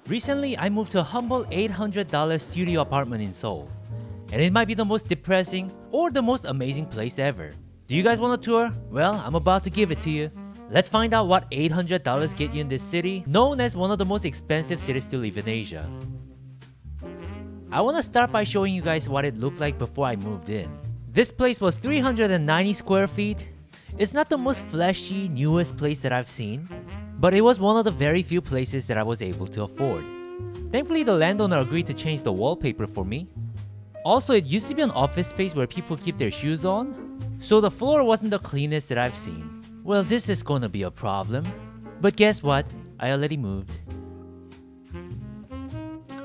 Recently, I moved to a humble $800 studio apartment in Seoul. And it might be the most depressing or the most amazing place ever. Do you guys want a tour? Well, I'm about to give it to you. Let's find out what $800 get you in this city, known as one of the most expensive cities to live in Asia. I want to start by showing you guys what it looked like before I moved in. This place was 390 square feet. It's not the most flashy, newest place that I've seen, but it was one of the very few places that I was able to afford. Thankfully, the landowner agreed to change the wallpaper for me. Also, it used to be an office space where people keep their shoes on, so the floor wasn't the cleanest that I've seen. Well, this is gonna be a problem. But guess what? I already moved.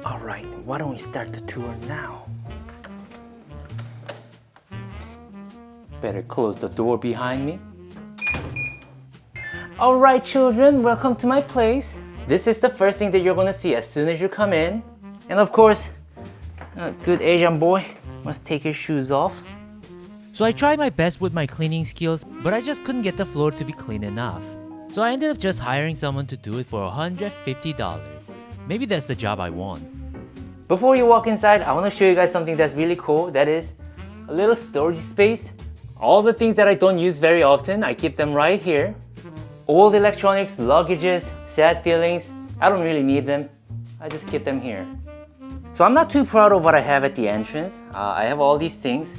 Alright, why don't we start the tour now? Better close the door behind me. Alright children, welcome to my place. This is the first thing that you're gonna see as soon as you come in. And of course, a good Asian boy must take his shoes off. So I tried my best with my cleaning skills, but I just couldn't get the floor to be clean enough. So I ended up just hiring someone to do it for $150. Maybe that's the job I want. Before you walk inside, I want to show you guys something that's really cool. That is a little storage space. All the things that I don't use very often, I keep them right here. Old electronics, luggages, sad feelings, I don't really need them. I just keep them here. So I'm not too proud of what I have at the entrance. I have all these things.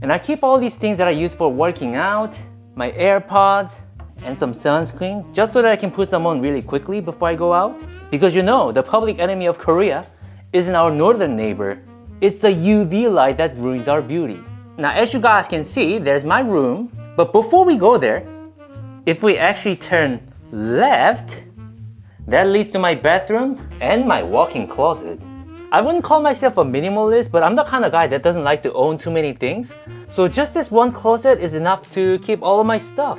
And I keep all these things that I use for working out, my AirPods, and some sunscreen, just so that I can put some on really quickly before I go out. Because you know, the public enemy of Korea isn't our northern neighbor. It's the UV light that ruins our beauty. Now, as you guys can see, there's my room. But before we go there, if we actually turn left, that leads to my bathroom and my walk-in closet. I wouldn't call myself a minimalist, but I'm the kind of guy that doesn't like to own too many things. So just this one closet is enough to keep all of my stuff.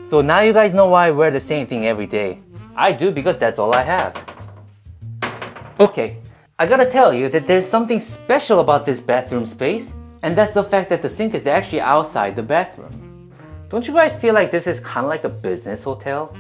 So now you guys know why I wear the same thing every day. I do because that's all I have. Okay, I gotta tell you that there's something special about this bathroom space, and that's the fact that the sink is actually outside the bathroom. Don't you guys feel like this is kind of like a business hotel?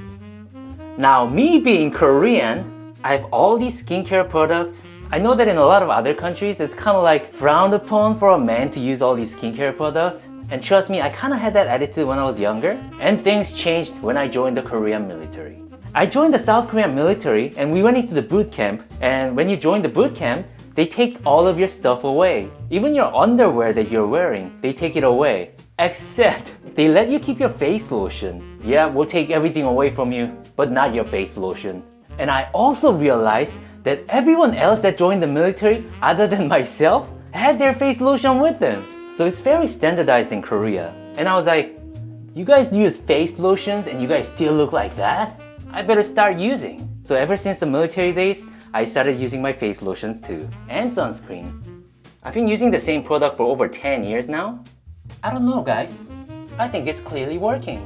Now, me being Korean, I have all these skincare products. I know that in a lot of other countries, it's kind of like frowned upon for a man to use all these skincare products. And trust me, I kind of had that attitude when I was younger. And things changed when I joined the Korean military. I joined the South Korean military and we went into the boot camp. And when you join the boot camp, they take all of your stuff away. Even your underwear that you're wearing, they take it away. Except they let you keep your face lotion. Yeah, we'll take everything away from you, but not your face lotion. And I also realized that everyone else that joined the military, other than myself, had their face lotion with them. So it's very standardized in Korea. And I was like, you guys use face lotions and you guys still look like that? I better start using. So ever since the military days, I started using my face lotions too, and sunscreen. I've been using the same product for over 10 years now. I don't know guys, I think it's clearly working.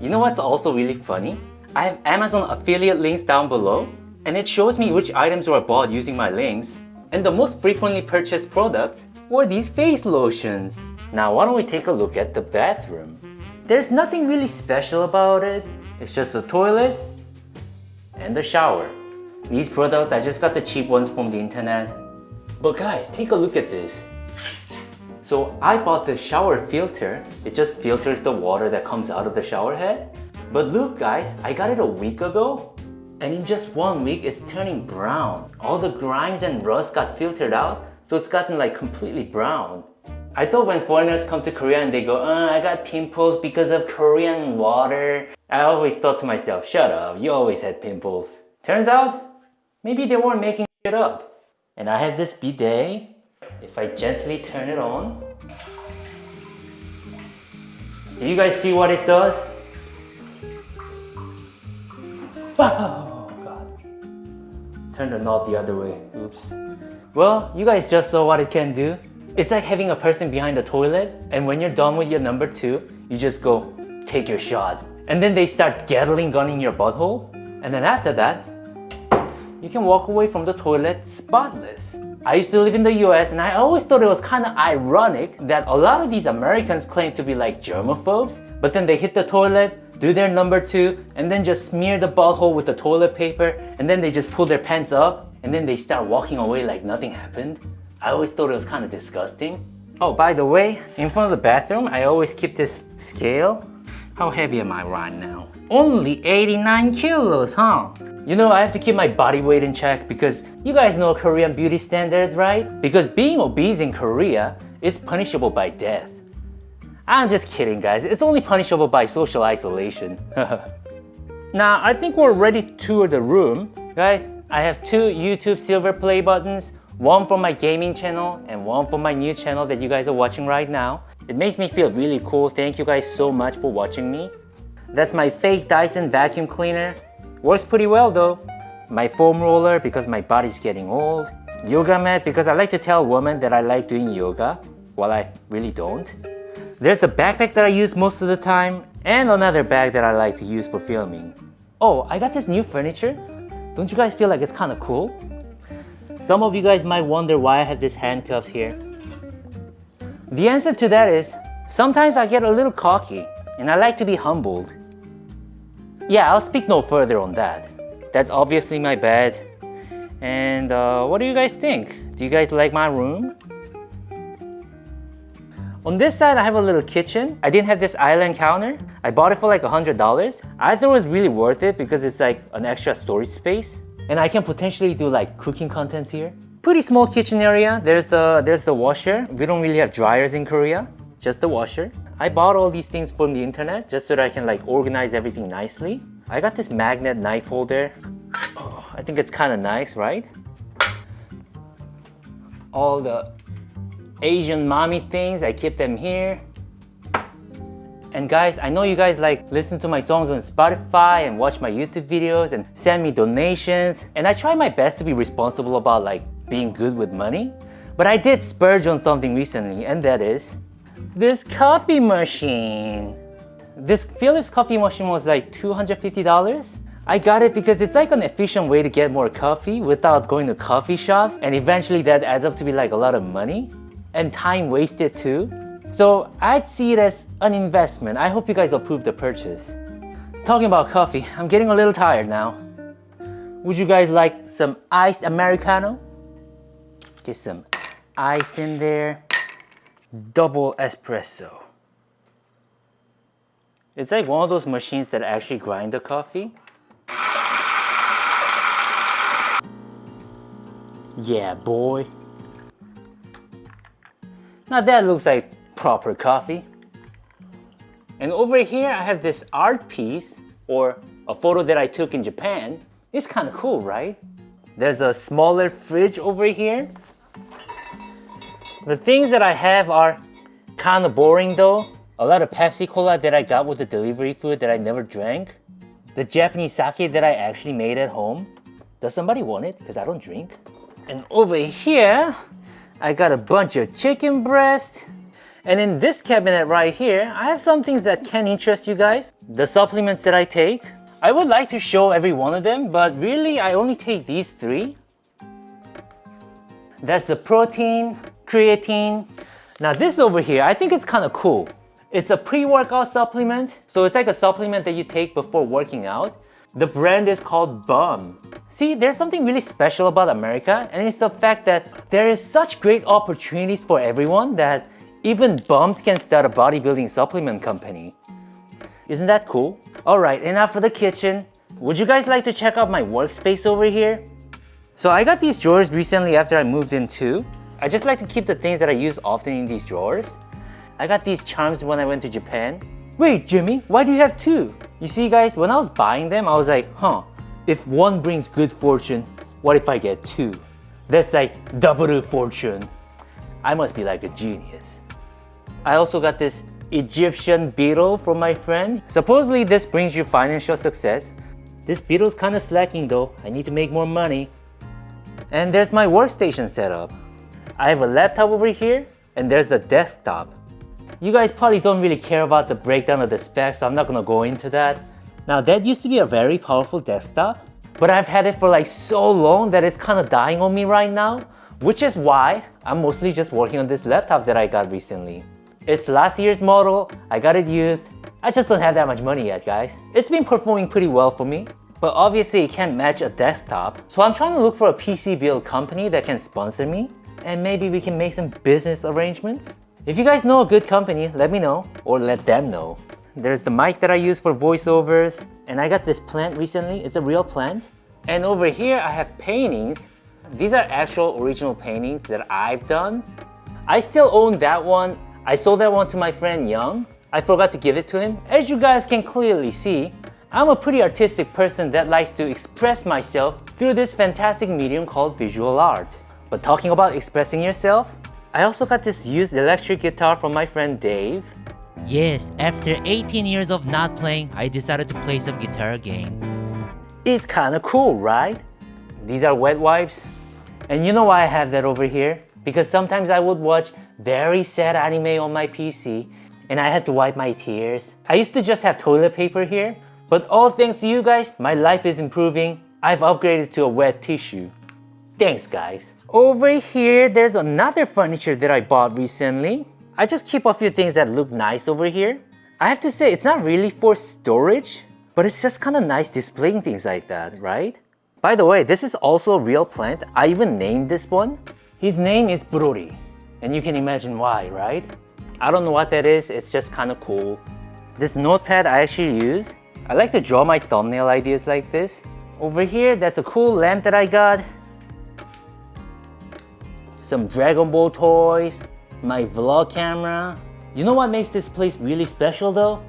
You know what's also really funny? I have Amazon affiliate links down below, and it shows me which items were bought using my links. And the most frequently purchased products were these face lotions. Now why don't we take a look at the bathroom? There's nothing really special about it. It's just the toilet and the shower. These products, I just got the cheap ones from the internet. But guys, take a look at this. So I bought the shower filter. It just filters the water that comes out of the shower head. But look guys, I got it a week ago. And in just 1 week, it's turning brown. All the grimes and rust got filtered out, so it's gotten like completely brown. I thought when foreigners come to Korea and they go, I got pimples because of Korean water. I always thought to myself, shut up, you always had pimples. Turns out, maybe they weren't making shit up. And I have this bidet. If I gently turn it on, do you guys see what it does? Oh God. Turn the knob the other way. Oops. Well, you guys just saw what it can do. It's like having a person behind the toilet, and when you're done with your number 2, you just go, take your shot. And then they start Gatling gunning your butthole. And then after that, you can walk away from the toilet spotless. I used to live in the US and I always thought it was kind of ironic that a lot of these Americans claim to be like germaphobes, but then they hit the toilet, do their number 2, and then just smear the butthole with the toilet paper, and then they just pull their pants up, and then they start walking away like nothing happened. I always thought it was kind of disgusting. Oh, by the way, in front of the bathroom, I always keep this scale. How heavy am I right now? Only 89 kilos, huh? You know, I have to keep my body weight in check because you guys know Korean beauty standards, right? Because being obese in Korea is punishable by death. I'm just kidding, guys. It's only punishable by social isolation. Now, I think we're ready to tour the room. Guys, I have 2 YouTube silver play buttons, one for my gaming channel and one for my new channel that you guys are watching right now. It makes me feel really cool. Thank you guys so much for watching me. That's my fake Dyson vacuum cleaner. Works pretty well though. My foam roller because my body's getting old. Yoga mat because I like to tell women that I like doing yoga while I really don't. There's the backpack that I use most of the time and another bag that I like to use for filming. Oh, I got this new furniture. Don't you guys feel like it's kind of cool? Some of you guys might wonder why I have these handcuffs here. The answer to that is, sometimes I get a little cocky and I like to be humbled. Yeah, I'll speak no further on that. That's obviously my bed. And what do you guys think? Do you guys like my room? On this side, I have a little kitchen. I didn't have this island counter. I bought it for like $100. I thought it was really worth it because it's like an extra storage space. And I can potentially do like cooking contents here. Pretty small kitchen area. There's the washer. We don't really have dryers in Korea, just the washer. I bought all these things from the internet just so that I can like organize everything nicely. I got this magnet knife holder. Oh, I think it's kind of nice, right? All the Asian mommy things, I keep them here. And guys, I know you guys like listen to my songs on Spotify and watch my YouTube videos and send me donations. And I try my best to be responsible about like being good with money. But I did splurge on something recently, and that is this coffee machine. This Philips coffee machine was like $250. I got it because it's like an efficient way to get more coffee without going to coffee shops. And eventually that adds up to be like a lot of money and time wasted too. So I'd see it as an investment. I hope you guys approve the purchase. Talking about coffee, I'm getting a little tired now. Would you guys like some iced Americano? Just some ice in there. Double espresso. It's like one of those machines that actually grind the coffee. Yeah, boy. Now that looks like proper coffee. And over here I have this art piece, or a photo that I took in Japan. It's kind of cool, right? There's a smaller fridge over here. The things that I have are kind of boring though. A lot of Pepsi Cola that I got with the delivery food that I never drank. The Japanese sake that I actually made at home. Does somebody want it? Because I don't drink. And over here, I got a bunch of chicken breast. And in this cabinet right here, I have some things that can interest you guys. The supplements that I take. I would like to show every one of them, but really I only take these 3. That's the protein, creatine. Now this over here, I think it's kind of cool. It's a pre-workout supplement. So it's like a supplement that you take before working out. The brand is called BUM. See, there's something really special about America, and it's the fact that there is such great opportunities for everyone that even bums can start a bodybuilding supplement company. Isn't that cool? Alright, enough for the kitchen. Would you guys like to check out my workspace over here? So I got these drawers recently after I moved in too. I just like to keep the things that I use often in these drawers. I got these charms when I went to Japan. Wait, Jimmy, why do you have 2? You see guys, when I was buying them, I was like, if one brings good fortune, what if I get 2? That's like double fortune. I must be like a genius. I also got this Egyptian beetle from my friend. Supposedly this brings you financial success. This beetle's kind of slacking though. I need to make more money. And there's my workstation setup. I have a laptop over here, and there's a desktop. You guys probably don't really care about the breakdown of the specs, so I'm not gonna go into that. Now that used to be a very powerful desktop, but I've had it for like so long that it's kind of dying on me right now, which is why I'm mostly just working on this laptop that I got recently. It's last year's model, I got it used, I just don't have that much money yet, guys. It's been performing pretty well for me, but obviously it can't match a desktop. So I'm trying to look for a PC build company that can sponsor me, and maybe we can make some business arrangements. If you guys know a good company, let me know, or let them know. There's the mic that I use for voiceovers, and I got this plant recently. It's a real plant. And over here I have paintings. These are actual original paintings that I've done. I still own that one. I sold that one to my friend Young. I forgot to give it to him. As you guys can clearly see, I'm a pretty artistic person that likes to express myself through this fantastic medium called visual art. But talking about expressing yourself, I also got this used electric guitar from my friend Dave. Yes, after 18 years of not playing, I decided to play some guitar again. It's kinda cool, right? These are wet wipes. And you know why I have that over here? Because sometimes I would watch very sad anime on my PC and I had to wipe my tears. I used to just have toilet paper here, but all thanks to you guys, my life is improving. I've upgraded to a wet tissue. Thanks, guys. Over here, there's another furniture that I bought recently. I just keep a few things that look nice over here. I have to say, it's not really for storage, but it's just kind of nice displaying things like that, right? By the way, this is also a real plant. I even named this one. His name is Brody, and you can imagine why, right? I don't know what that is, it's just kind of cool. This notepad I actually use. I like to draw my thumbnail ideas like this. Over here, that's a cool lamp that I got. Some Dragon Ball toys, my vlog camera. You know what makes this place really special though?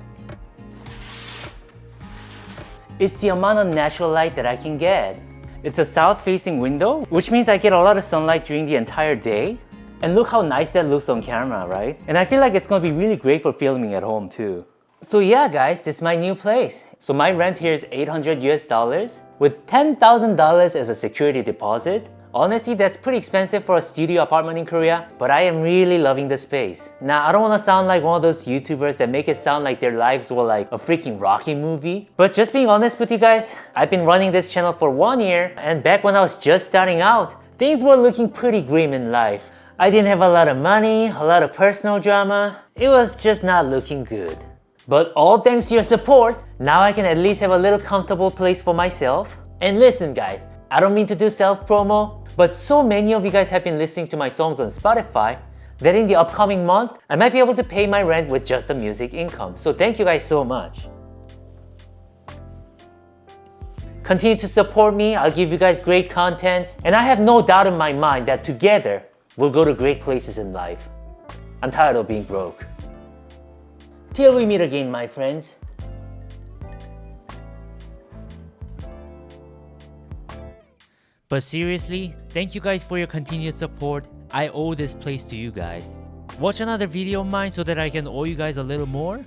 It's the amount of natural light that I can get. It's a south-facing window, which means I get a lot of sunlight during the entire day. And look how nice that looks on camera, right? And I feel like it's gonna be really great for filming at home too. So yeah, guys, this is my new place. So my rent here is $800 US with $10,000 as a security deposit. Honestly, that's pretty expensive for a studio apartment in Korea, but I am really loving the space. Now, I don't want to sound like one of those YouTubers that make it sound like their lives were like a freaking Rocky movie. But just being honest with you guys, I've been running this channel for 1 year, and back when I was just starting out, things were looking pretty grim in life. I didn't have a lot of money, a lot of personal drama. It was just not looking good. But all thanks to your support, now I can at least have a little comfortable place for myself. And listen guys, I don't mean to do self-promo, but so many of you guys have been listening to my songs on Spotify that in the upcoming month, I might be able to pay my rent with just the music income. So thank you guys so much. Continue to support me, I'll give you guys great content, and I have no doubt in my mind that together, we'll go to great places in life. I'm tired of being broke. Till we meet again, my friends. But seriously, thank you guys for your continued support. I owe this place to you guys. Watch another video of mine so that I can owe you guys a little more.